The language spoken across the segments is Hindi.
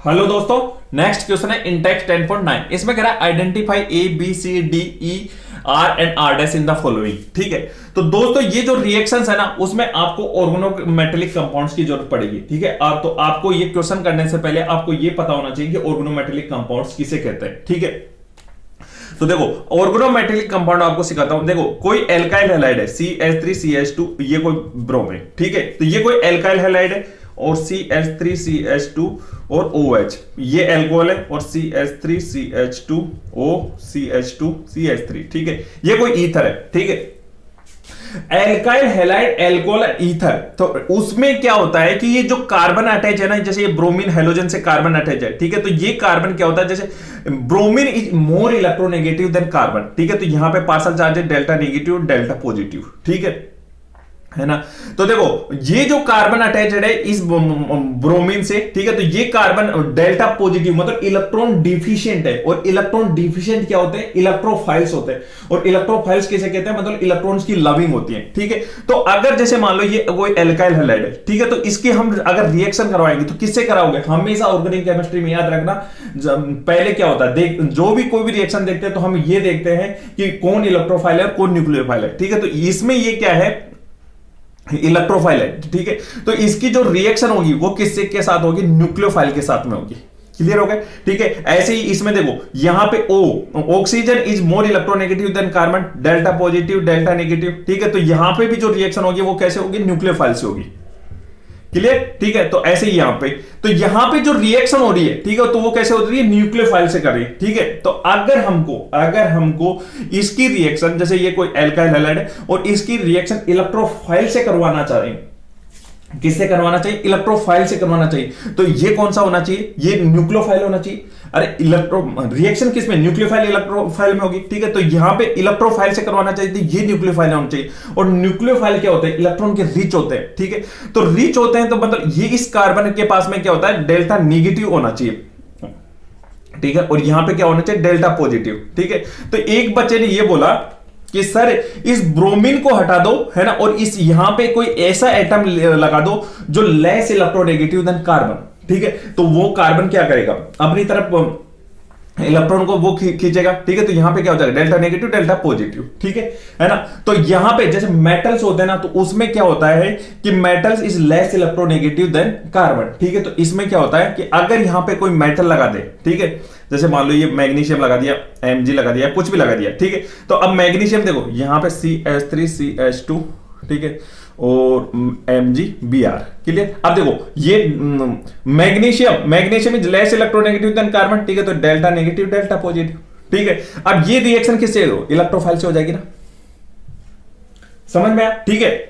हेलो दोस्तों, नेक्स्ट क्वेश्चन है इंटेक्स 10.9। इसमें कह रहा है identify A B C D E R and R dash in the following. ठीक है, तो दोस्तों ये जो रिएक्शंस है ना, उसमें आपको ऑर्गेनोमेटेलिक कंपाउंड्स की जरूरत पड़ेगी। ठीक है, तो आपको ये क्वेश्चन करने से पहले आपको ये पता होना चाहिए कि ऑर्गेनोमेटेलिक कंपाउंड्स किसे कहते हैं। ठीक है, तो देखो ऑर्गेनोमेटेलिक कंपाउंड आपको सिखाता हूं। देखो कोई एल्काइल हैलाइड है CH3CH2, ये कोई ब्रोमीन। ठीक है, तो ये कोई एल्काइल हैलाइड है और CH3CH2 और OH ये एल्कोहल है और CH3CH2O CH2CH3। ठीक है, ये कोई ईथर है। ठीक है, एल्काइल हैलाइड एल्कोहल ईथर, तो उसमें क्या होता है कि ये जो कार्बन अटैच है ना, जैसे ये ब्रोमीन हेलोजन से कार्बन अटैच है। ठीक है, तो ये कार्बन क्या होता है, जैसे bromine is more electronegative than carbon. ठीक है, तो यहां पे पार्शियल चार्ज है डेल्टा नेगेटिव डेल्टा पॉजिटिव। ठीक है ना, तो देखो ये जो कार्बन अटैच्ड है इस ब्रोमीन से। ठीक है, तो ये कार्बन डेल्टा पॉजिटिव मतलब इलेक्ट्रॉन डिफिशिएंट है। और इलेक्ट्रॉन डिफिशिएंट क्या होते हैं, इलेक्ट्रोफाइल्स होते हैं। और इलेक्ट्रोफाइल्स किसे कहते हैं, मतलब इलेक्ट्रॉन्स की लविंग होती है। ठीक है, तो अगर जैसे मान लो ये कोई एल्काइल हैलाइड है, ठीक है, तो इसके हम अगर रिएक्शन करवाएंगे तो किससे कराओगे, हमेशा ऑर्गेनिक केमिस्ट्री में याद रखना पहले क्या होता है, देख जो भी कोई भी रिएक्शन देखते हैं तो हम ये देखते हैं कि कौन इलेक्ट्रोफाइल है और कौन न्यूक्लियोफाइल है। ठीक है, तो इसमें ये क्या है, इलेक्ट्रोफाइल है। ठीक है, तो इसकी जो रिएक्शन होगी वो किससे के साथ होगी, न्यूक्लियोफाइल के साथ में होगी। क्लियर हो गया। ठीक है, ऐसे ही इसमें देखो यहां पे O oxygen is more electronegative than carbon, delta positive delta negative. ठीक है, तो यहां पे भी जो रिएक्शन होगी वो कैसे होगी, न्यूक्लियोफाइल से होगी। क्लियर। ठीक है, तो ऐसे ही यहां पे जो रिएक्शन हो रही है, ठीक है, तो वो कैसे हो रही है, न्यूक्लियोफाइल से कर रही है। ठीक है, तो अगर हमको इसकी रिएक्शन, जैसे ये कोई एल्काइल हैलाइड है और इसकी रिएक्शन इलेक्ट्रोफाइल से करवाना चाह रहे हैं, किससे करवाना चाहिए, इलेक्ट्रोफाइल से करवाना चाहिए, तो ये कौन सा होना चाहिए, ये न्यूक्लियोफाइल होना चाहिए। अरे रिएक्शन किसमें, न्यूक्लियोफाइल इलेक्ट्रोफाइल में होगी। ठीक है, तो यहां पे इलेक्ट्रोफाइल से करवाना चाहिए, तो ये न्यूक्लियोफाइल होना चाहिए। और न्यूक्लियोफाइल क्या होते हैं, इलेक्ट्रॉन के रिच होते हैं। ठीक है, तो रिच होते हैं तो मतलब ये इस कार्बन के पास में क्या होता है, डेल्टा नेगेटिव होना चाहिए। ठीक है, और यहां पे क्या होना चाहिए, डेल्टा पॉजिटिव। ठीक है, तो एक बच्चे ने ये बोला कि सर इस ब्रोमीन को हटा दो, है ना, और इस यहां पे कोई ऐसा एटम लगा दो जो लेस इलेक्ट्रोनेगेटिव देन कार्बन। ठीक है, तो वो कार्बन क्या करेगा, अपनी तरफ इलेक्ट्रॉन को वो खींचेगा। ठीक है, तो यहां पे क्या हो जाएगा, डेल्टा नेगेटिव डेल्टा पॉजिटिव। ठीक है ना, तो यहां पे जैसे मेटल्स होते हैं ना, तो उसमें क्या होता है कि metals is less electronegative than carbon. ठीक है, तो इसमें क्या होता है कि अगर यहां पे कोई मेटल लगा दे, ठीक है, जैसे मान लो ये मैग्नीशियम लगा दिया, Mg लगा दिया, कुछ भी लगा दिया। ठीक है, तो अब मैग्नीशियम देखो यहां पे CH3CH2, ठीक है, और MgBr। क्लियर। अब देखो ये magnesium is less electronegative than carbon. ठीक है, तो डेल्टा नेगेटिव डेल्टा पॉजिटिव। ठीक है, अब ये रिएक्शन किससे हो, इलेक्ट्रोफाइल से हो जाएगी ना, समझ में आया। ठीक है,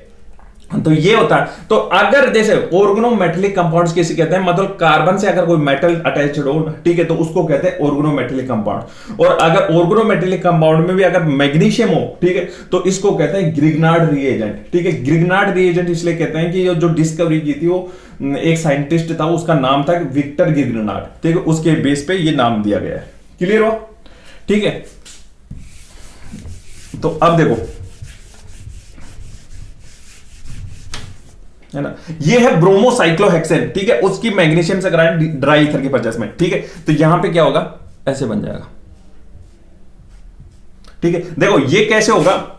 तो ये होता है। तो अगर जैसे ऑर्गेनोमेटेलिक कंपाउंड्स किसे कहते हैं, मतलब कार्बन से अगर कोई मेटल अटैच्ड हो, ठीक है, तो उसको कहते हैं ऑर्गेनोमेटेलिक कंपाउंड। और अगर ऑर्गेनोमेटेलिक कंपाउंड में भी अगर मैग्नीशियम हो, ठीक है, तो इसको कहते हैं ग्रिग्नार्ड रिएजेंट। ठीक है, ग्रिग्नार्ड रिएजेंट इसलिए कहते हैं कि जो डिस्कवरी की थी वो एक साइंटिस्ट था, उसका नाम था विक्टर ग्रिग्नार्ड। ठीक है, उसके बेस पे ये नाम दिया गया है। क्लियर हो। ठीक है, तो अब देखो है ना, ये है ब्रोमोसाइक्लोहेक्सेन। ठीक है, उसकी मैग्नीशियम से कराएं ड्राई ईथर की परचेस में। ठीक है, तो यहां पे क्या होगा, ऐसे बन जाएगा। ठीक है, देखो ये कैसे होगा,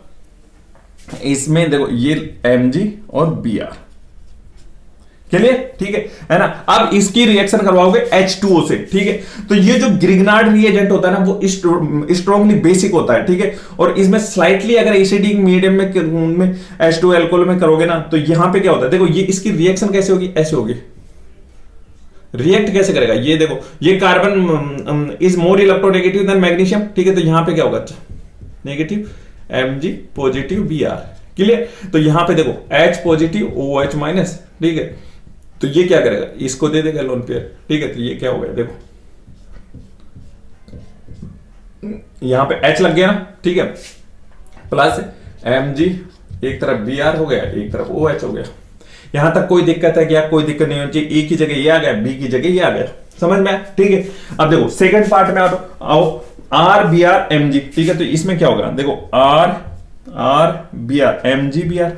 इसमें देखो ये Mg और Br। चलिए, ठीक है ना, अब इसकी रिएक्शन करवाओगे H2O से। ठीक है, तो ये जो ग्रिग्नार्ड रिएजेंट होता है ना, वो स्ट्रांगली बेसिक होता है। ठीक है, और इसमें स्लाइटली अगर एसिडिक मीडियम में H2 अल्कोहल में करोगे ना, तो यहां पे क्या होता है, देखो ये इसकी रिएक्शन कैसे होगी, ऐसे होगी। रिएक्ट कैसे करेगा, ये देखो ये carbon is more electronegative than magnesium. ठीक है, तो यहां पे क्या होगा, negative Mg positive Br। Clear. तो यहां पे देखो H पॉजिटिव OH माइनस। ठीक है, तो ये क्या करेगा, इसको दे देगा लोन पेयर। ठीक है, तो ये क्या हो गया, देखो यहां पे H लग गया ना। ठीक है, प्लस Mg, एक तरफ Br हो गया, एक तरफ OH हो गया। यहां तक कोई दिक्कत है क्या, कोई दिक्कत नहीं होनी चाहिए। ए की जगह ये आ गया, बी की जगह ये आ गया, समझ में आया। ठीक है, अब देखो सेकंड पार्ट में आओ, RBr Mg। ठीक है, तो इसमें क्या होगा, देखो RBr MgBr।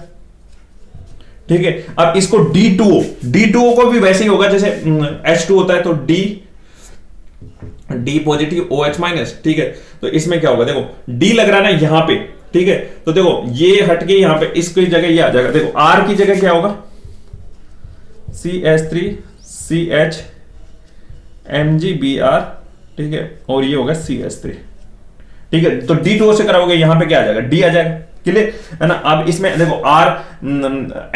ठीक है, अब इसको D2O को भी वैसे ही होगा जैसे H2 होता है, तो D D positive OH minus, ठीक है। तो इसमें क्या होगा, देखो डी लग रहा है ना यहां पे, ठीक है। तो देखो ये हट के यहां पे इसकी जगह ये आ जाएगा, देखो R की जगह क्या होगा, CH3 CH MgBr, ठीक है, और ये होगा CH3, ठीक है। तो D2O से कराओगे यहां पे क्या आ जाएगा, D आ जाएगा, क्लियर है ना। अब इसमें देखो R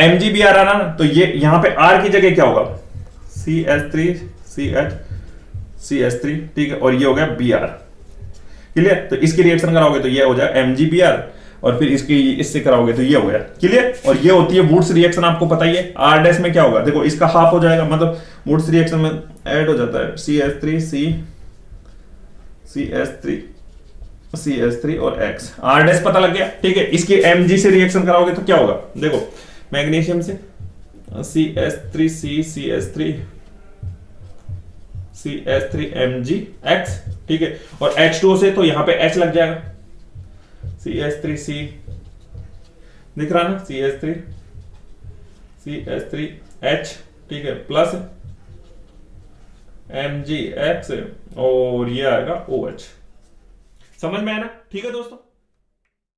MgBr आ रहा ना, तो ये यहां पे R की जगह क्या होगा, CH3 CH3, ठीक है, और ये हो गया Br, क्लियर। तो इसकी रिएक्शन कराओगे तो ये हो जाएगा MgBr, और फिर इससे कराओगे तो ये हो गया, क्लियर। और ये होती है वुड्स रिएक्शन, आपको पता ही है। R डैश में क्या होगा, देखो इसका हाफ हो जाएगा, मतलब वुड्स रिएक्शन में ऐड हो जाता है CH3 और X, R डैश पता लग गया, ठीक है। इसकी Mg से रिएक्शन कराओगे तो क्या होगा, देखो मैग्नीशियम से CH3 MgX, ठीक है, और H2O से तो यहां पे H लग जाएगा, CH3C, दिख रहा ना, CH3H, ठीक है, प्लस MgX, और ये आएगा OH। समझ में आया ना, ठीक है दोस्तों।